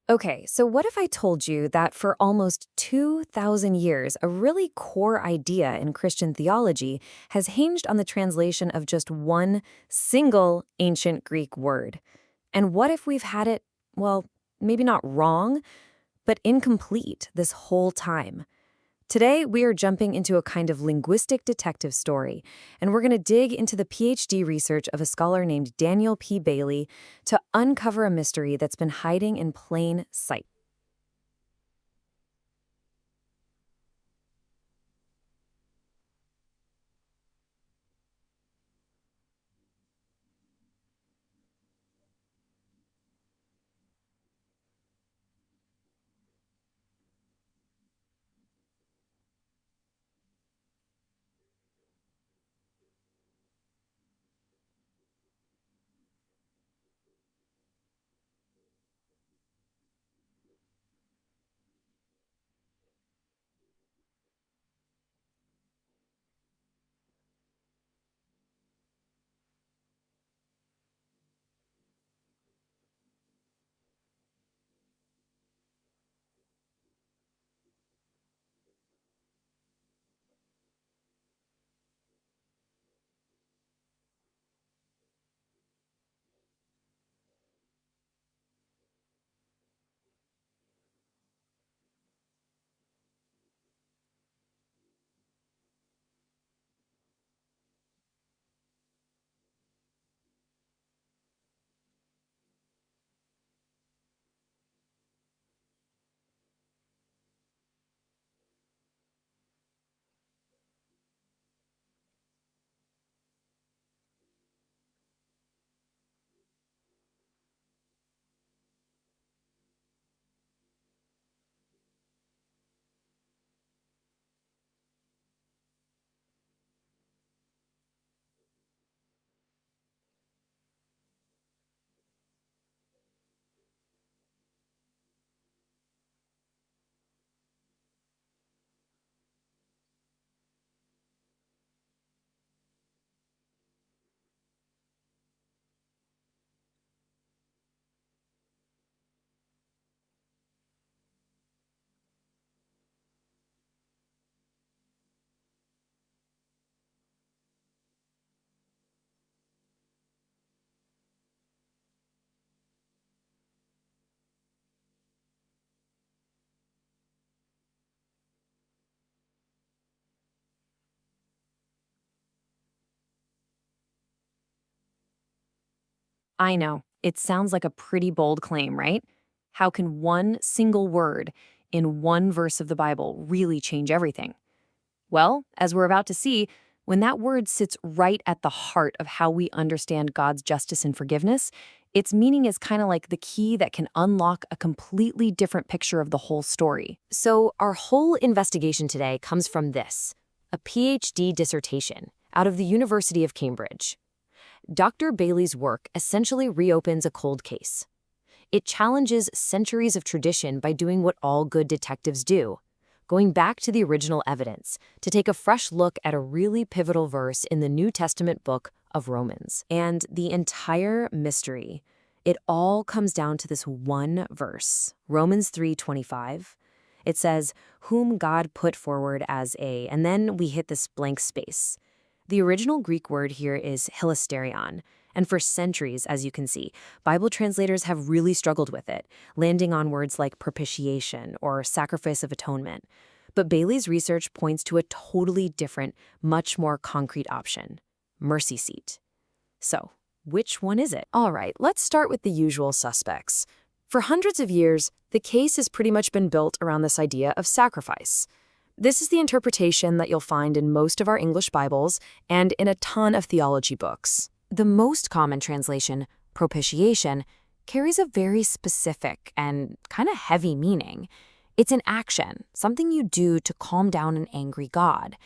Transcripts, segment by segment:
Okay, so what if I told you that for almost 2,000 years, a really core idea in Christian theology has hinged on the translation of just one single ancient Greek word? And what if we've had it, well, maybe not wrong, but incomplete this whole time? Today, we are jumping into a kind of linguistic detective story, and we're going to dig into the PhD research of a scholar named Daniel P. Bailey to uncover a mystery that's been hiding in plain sight. I know, it sounds like a pretty bold claim, right? How can one single word in one verse of the Bible really change everything? Well, as we're about to see, when that word sits right at the heart of how we understand God's justice and forgiveness, its meaning is kind of like the key that can unlock a completely different picture of the whole story. So, our whole investigation today comes from this: a PhD dissertation out of the University of Cambridge. Dr. Bailey's work essentially reopens a cold case. It challenges centuries of tradition by doing what all good detectives do: going back to the original evidence to take a fresh look at a really pivotal verse in the New Testament book of Romans. And the entire mystery, it all comes down to this one verse, Romans 3:25. It says, "Whom God put forward as a," and then we hit this blank space. The original Greek word here is Hilasterion, and for centuries, as you can see, Bible translators have really struggled with it, landing on words like propitiation or sacrifice of atonement. But Bailey's research points to a totally different, much more concrete option: mercy seat. So, which one is it? All right, let's start with the usual suspects. For hundreds of years, the case has pretty much been built around this idea of sacrifice. This is the interpretation that you'll find in most of our English Bibles and in a ton of theology books. The most common translation, propitiation, carries a very specific and kind of heavy meaning. It's an action, something you do to calm down an angry God.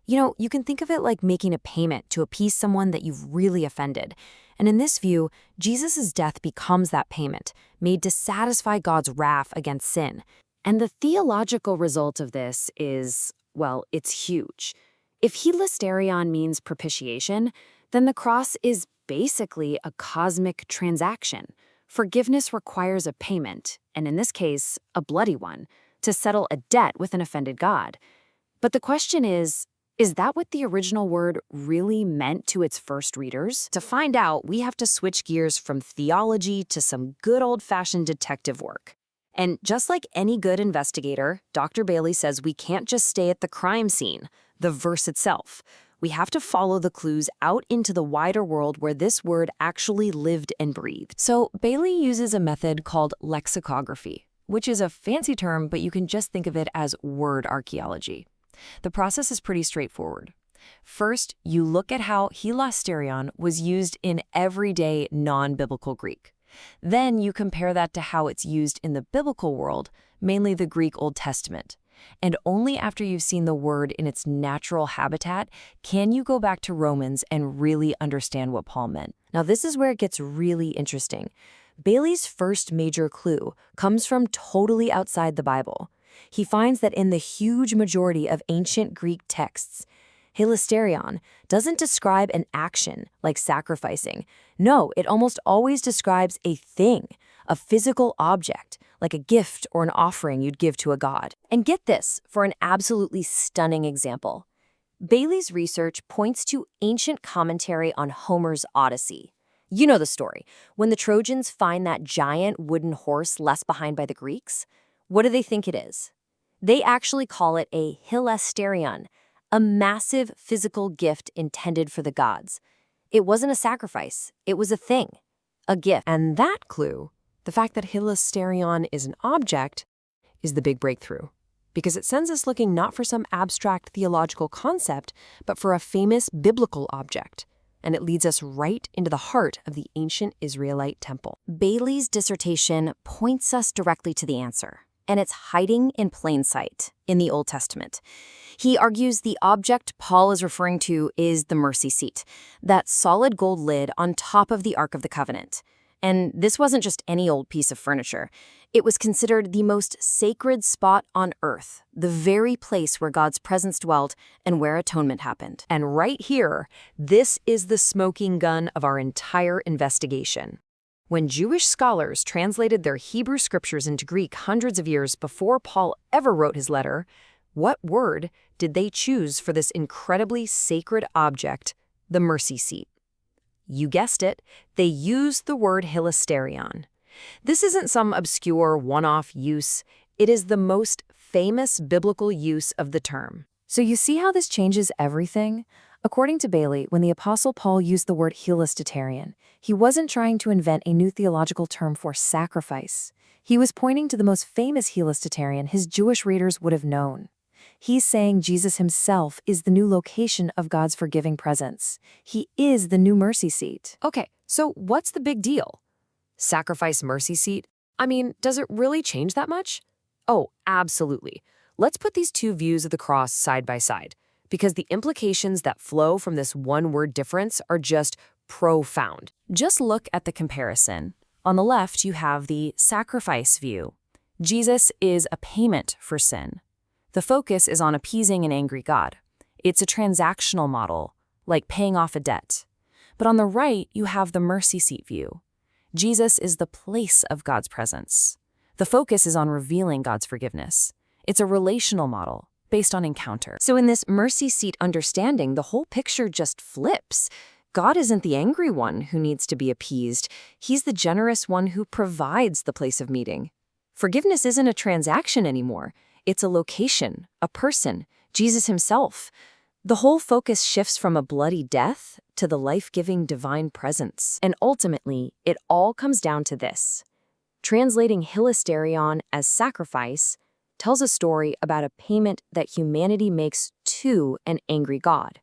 You know, you can think of it like making a payment to appease someone that you've really offended. And in this view, Jesus' death becomes that payment, made to satisfy God's wrath against sin. And the theological result of this is, well, it's huge. If Hilasterion means propitiation, then the cross is basically a cosmic transaction. Forgiveness requires a payment, and in this case, a bloody one, to settle a debt with an offended God. But the question is that what the original word really meant to its first readers? To find out, we have to switch gears from theology to some good old-fashioned detective work. And just like any good investigator, Dr. Bailey says we can't just stay at the crime scene, the verse itself. We have to follow the clues out into the wider world where this word actually lived and breathed. So Bailey uses a method called lexicography, which is a fancy term, but you can just think of it as word archaeology. The process is pretty straightforward. First, you look at how Hilasterion was used in everyday non-biblical Greek. Then you compare that to how it's used in the biblical world, mainly the Greek Old Testament. And only after you've seen the word in its natural habitat can you go back to Romans and really understand what Paul meant. Now, this is where it gets really interesting. Bailey's first major clue comes from totally outside the Bible. He finds that in the huge majority of ancient Greek texts, Hilasterion doesn't describe an action like sacrificing. No, it almost always describes a thing, a physical object, like a gift or an offering you'd give to a god. And get this for an absolutely stunning example. Bailey's research points to ancient commentary on Homer's Odyssey. You know the story, when the Trojans find that giant wooden horse left behind by the Greeks. What do they think it is? They actually call it a Hilasterion, a massive physical gift intended for the gods. It wasn't a sacrifice, it was a thing, a gift. And that clue, the fact that Hilasterion is an object, is the big breakthrough, because it sends us looking not for some abstract theological concept, but for a famous biblical object, and it leads us right into the heart of the ancient Israelite temple. Bailey's dissertation points us directly to the answer, and it's hiding in plain sight in the Old Testament. He argues the object Paul is referring to is the mercy seat, that solid gold lid on top of the Ark of the Covenant. And this wasn't just any old piece of furniture. It was considered the most sacred spot on earth, the very place where God's presence dwelt and where atonement happened. And right here, this is the smoking gun of our entire investigation. When Jewish scholars translated their Hebrew scriptures into Greek hundreds of years before Paul ever wrote his letter, what word did they choose for this incredibly sacred object, the mercy seat? You guessed it, they used the word Hilasterion. This isn't some obscure one-off use. It is the most famous biblical use of the term. So you see how this changes everything? According to Bailey, when the Apostle Paul used the word Hilasterion, he wasn't trying to invent a new theological term for sacrifice. He was pointing to the most famous Hilasterion his Jewish readers would have known. He's saying Jesus himself is the new location of God's forgiving presence. He is the new mercy seat. Okay, so what's the big deal? Sacrifice mercy seat? I mean, does it really change that much? Oh, absolutely. Let's put these two views of the cross side by side, because the implications that flow from this one-word difference are just profound. Just look at the comparison. On the left, you have the sacrifice view. Jesus is a payment for sin. The focus is on appeasing an angry God. It's a transactional model, like paying off a debt. But on the right, you have the mercy seat view. Jesus is the place of God's presence. The focus is on revealing God's forgiveness. It's a relational model based on encounter. So in this mercy seat understanding, the whole picture just flips. God isn't the angry one who needs to be appeased. He's the generous one who provides the place of meeting. Forgiveness isn't a transaction anymore. It's a location, a person, Jesus himself. The whole focus shifts from a bloody death to the life-giving divine presence. And ultimately, it all comes down to this. Translating Hilasterion as sacrifice tells a story about a payment that humanity makes to an angry God.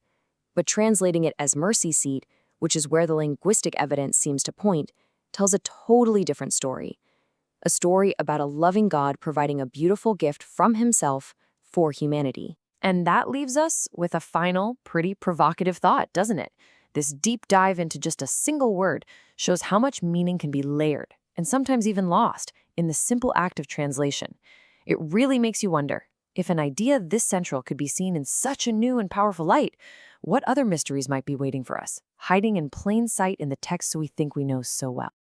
But translating it as mercy seat, which is where the linguistic evidence seems to point, tells a totally different story. A story about a loving God providing a beautiful gift from himself for humanity. And that leaves us with a final, pretty provocative thought, doesn't it? This deep dive into just a single word shows how much meaning can be layered, and sometimes even lost, in the simple act of translation. It really makes you wonder, if an idea this central could be seen in such a new and powerful light, what other mysteries might be waiting for us, hiding in plain sight in the texts we think we know so well?